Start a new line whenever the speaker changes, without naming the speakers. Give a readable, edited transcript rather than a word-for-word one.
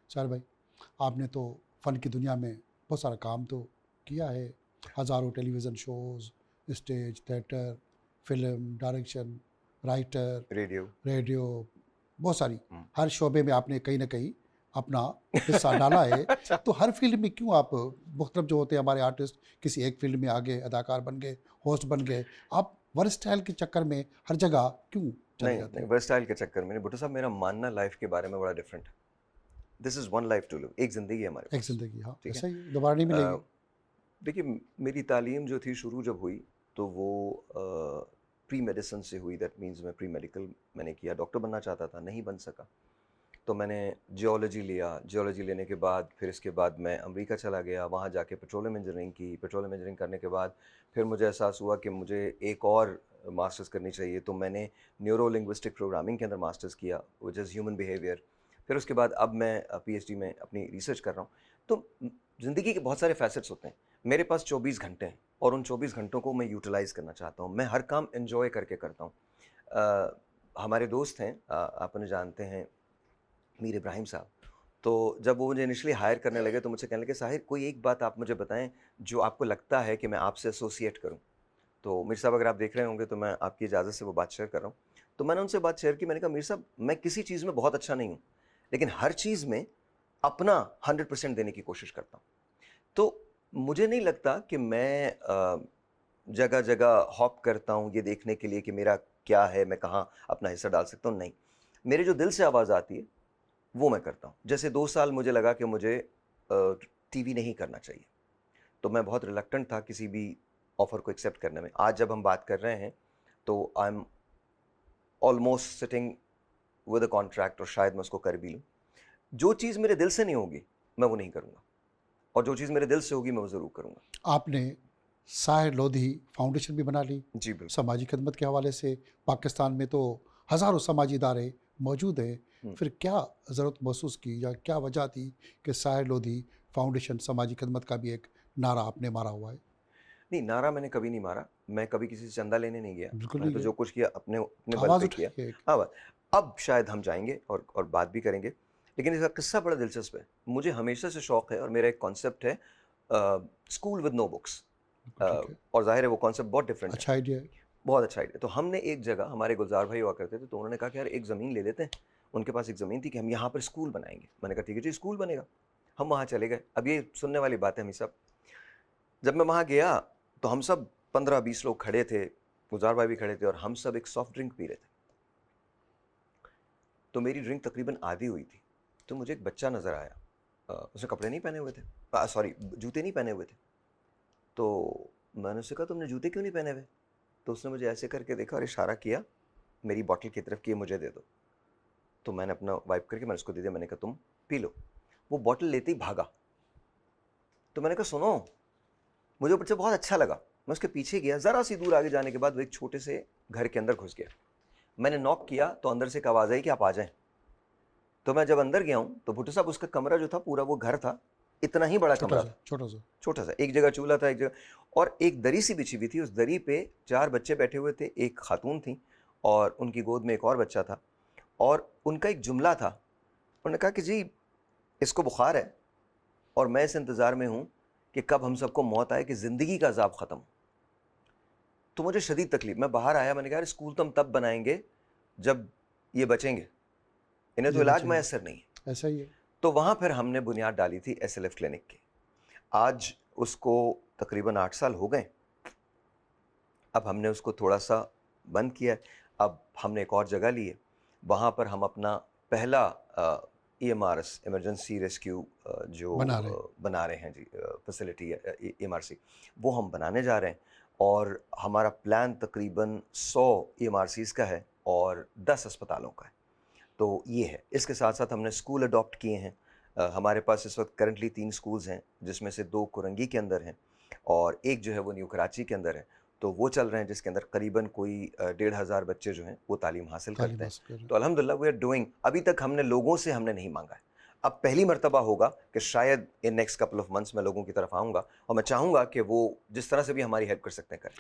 साहिर भाई, आपने तो फ़न की दुनिया में बहुत सारा काम तो किया है, हज़ारों television shows, stage, theatre, film, direction, writer,
radio.
Radio, बहुत सारी,
हुँ।
हर शोबे में आपने कहीं न कहीं अपना हिस्सा डाला है।
अच्छा।
तो हर फ़ील्ड में क्यों आप मुख्तलिफ जो होते हैं हमारे आर्टिस्ट, किसी एक फ़ील्ड में आ गए, अदाकार बन गए, होस्ट बन गए, आप वर्सटाइल के चक्कर में हर जगह क्यों चले
नहीं,
जाते
नहीं,
हैं?
वर्सटाइल के चक्कर में नहीं, भुट्टो साहब मेरा मानना लाइफ़ के बारे में बड़ा डिफरेंट है। This is one life to live, एक ज़िंदगी है हमारे
एक
पास,
ज़िंदगी, हाँ,
ठीक है?
ऐसा ही है, दोबारा नहीं मिलेगी।
अ, देखिए मेरी तालीम जो थी शुरू जब हुई, तो वो प्री मेडिसिन से हुई, दैट मीन्स मैं प्री मेडिकल मैंने किया, डॉक्टर बनना चाहता था, नहीं बन सका। तो मैंने जियोलॉजी लिया, जियोलॉजी लेने के बाद फिर इसके बाद मैं अमेरिका चला गया, वहाँ जाके पेट्रोलियम इंजीनियरिंग की, पेट्रोलियम इंजीनियरिंग करने के बाद फिर मुझे एहसास हुआ कि मुझे एक और मास्टर्स करनी चाहिए, तो मैंने न्यूरो लिंग्विस्टिक प्रोग्रामिंग के अंदर मास्टर्स किया, व्हिच इज़ ह्यूमन बिहेवियर। फिर उसके बाद अब मैं पीएचडी में अपनी रिसर्च कर रहा हूँ। तो ज़िंदगी के बहुत सारे फैसेट्स होते हैं। मेरे पास 24 घंटे हैं और उन 24 घंटों को मैं यूटिलाइज़ करना चाहता हूँ। मैं हर काम एन्जॉय करके करता हूँ। हमारे दोस्त हैं, आप उन्हें जानते हैं, मीर इब्राहिम साहब। तो जब वो मुझे इनिशियली हायर करने लगे तो मुझसे कहने लगे, साहिर कोई एक बात आप मुझे बताएँ जो आपको लगता है कि मैं आपसे एसोसिएट करूँ। तो मीर साहब अगर आप देख रहे होंगे तो मैं आपकी इजाज़त से वो बात शेयर कर रहा हूँ। तो मैंने उनसे बात शेयर की, मैंने कहा मीर साहब मैं किसी चीज़ में बहुत अच्छा नहीं हूँ, लेकिन हर चीज़ में अपना 100% देने की कोशिश करता हूँ। तो मुझे नहीं लगता कि मैं जगह-जगह हॉप करता हूँ ये देखने के लिए कि मेरा क्या है, मैं कहाँ अपना हिस्सा डाल सकता हूँ, नहीं। मेरे जो दिल से आवाज़ आती है वो मैं करता हूँ। जैसे 2 साल मुझे लगा कि मुझे टीवी नहीं करना चाहिए, तो मैं बहुत रिलक्टेंट था किसी भी ऑफ़र को एक्सेप्ट करने में। आज जब हम बात कर रहे हैं, तो I am almost sitting with a contract और शायद मैं उसको कर भी लूँ। जो चीज़ मेरे दिल से नहीं होगी, मैं वो नहीं करूँगा और जो चीज़ मेरे दिल से होगी, मैं वो ज़रूर करूँगा।
आपने साहिर लोधी फाउंडेशन भी बना ली,
जी, बिल्कुल।
समाजी खदमत के हवाले से। पाकिस्तान में तो हज़ारों समाजी इदारे मौजूद हैं,
हुँ।
फिर क्या ज़रूरत महसूस की या क्या वजह थी कि साहिर लोधी फाउंडेशन समाजी खदमत का भी एक नारा आपने मारा हुआ है?
नहीं, नारा मैंने कभी नहीं मारा, मैं कभी किसी से चंदा लेने नहीं गया।
बिल्कुल
मैंने
नहीं
तो
गए,
जो कुछ किया अपने अपने बल
आवाज़
पे किया।
उठाई है एक।
हाँ, अब शायद हम जाएँगे और बात भी करेंगे। लेकिन इसका किस्सा बड़ा दिलचस्प है। मुझे हमेशा से शौक है और मेरा एक कॉन्सेप्ट है स्कूल विद नो बुक्स।
बिल्कुल ठीक है,
और ज़ाहिर है वो कॉन्सेप्ट बहुत डिफरेंट है।
अच्छा आइडिया है।
बहुत अच्छा आइडिया। तो हमने एक जगह, हमारे गुलज़ार भाई हुआ करते थे, तो उन्होंने कहा कि यार एक ज़मीन ले लेते हैं। उनके पास एक ज़मीन थी कि हम यहाँ पर स्कूल बनाएँगे। मैंने कहा ठीक है जी, स्कूल बनेगा। हम वहाँ चले गए। अब ये सुनने वाली बात है हमें सब। जब मैं वहाँ गया, तो हम सब 15-20 लोग खड़े थे, गुलज़ार भाई भी खड़े थे और हम सब एक सॉफ्ट ड्रिंक पी रहे थे। तो मेरी ड्रिंक तकरीबन आधी हुई थी। तो मुझे एक बच्चा नज़र आया। उसने कपड़े नहीं पहने हुए थे, सॉरी, जूते नहीं पहने हुए थे। तो मैंने उससे कहा तुमने जूते क्यों नहीं पहने हुए? तो उसने मुझे ऐसे करके देखा और इशारा किया मेरी बॉटल की तरफ कि ये मुझे दे दो। तो मैंने अपना वाइप करके मैंने उसको दे दिया, मैंने कहा तुम पी लो। वो बॉटल लेते ही भागा। तो मैंने कहा सुनो, मुझे ऊपर से बहुत अच्छा लगा। मैं उसके पीछे गया, ज़रा सी दूर आगे जाने के बाद वो एक छोटे से घर के अंदर घुस गया। मैंने नॉक किया तो अंदर से एक आवाज़ आई कि आप आ जाएँ। तो मैं जब अंदर गया हूँ, तो भुट्टो साहब उसका कमरा जो था पूरा वो घर था, इतना ही बड़ा
छोटा
कमरा
सा,
था।
छोटा सा।
छोटा-सा, एक जगह चूल्हा था, एक जगह और एक दरी सी बिछी हुई थी, उस दरी पे 4 बच्चे बैठे हुए थे, एक खातून थी और उनकी गोद में एक और बच्चा था और उनका एक जुमला था। उन्होंने कहा कि जी, इसको बुखार है और मैं इस इंतज़ार में हूँ कि कब हम सबको मौत आए कि ज़िंदगी का अज़ाब ख़त्म हो। तो मुझे शदीद तकलीफ़, मैं बाहर आया, मैंने कहा यार स्कूल तो हम तब बनाएँगे जब ये बचेंगे, इन्हें तो
ये
इलाज
बचेंगे,
मैसर नहीं है।
ऐसा ही है।
तो वहाँ फिर हमने बुनियाद डाली थी एसएलएफ क्लिनिक की। आज उसको तकरीबन 8 साल हो गए। अब हमने उसको थोड़ा-सा बंद किया है। अब हमने एक और जगह ली है। वहाँ पर हम अपना पहला ईएमआरएस, इमरजेंसी रेस्क्यू जो
बना रहे,
बना रहे हैं जी, फैसिलिटी ईएमआरसी, वो हम बनाने जा रहे हैं और हमारा प्लान तकरीबन 100 ईएमआरसीज़ का है और 10 अस्पतालों का है। तो ये है। इसके साथ-साथ हमने स्कूल अडॉप्ट किए हैं। हमारे पास इस वक़्त करंटली 3 स्कूल्स हैं, जिसमें से 2 कुरंगी के अंदर हैं और एक जो है वो न्यू कराची के अंदर है। तो वो चल रहे हैं जिसके अंदर करीबन कोई 1,500 बच्चे जो हैं वो तालीम हासिल
तालीम
करते हैं।
हासिल कर रहे
तो अल्हम्दुलिल्लाह वी आर डूइंग, अभी तक हमने लोगों से हमने नहीं माँगा है। अब पहली मर्तबा होगा कि शायद in next couple of months मैं लोगों की तरफ आऊँगा और मैं चाहूँगा कि वो जिस तरह से भी हमारी हेल्प कर सकते हैं करें।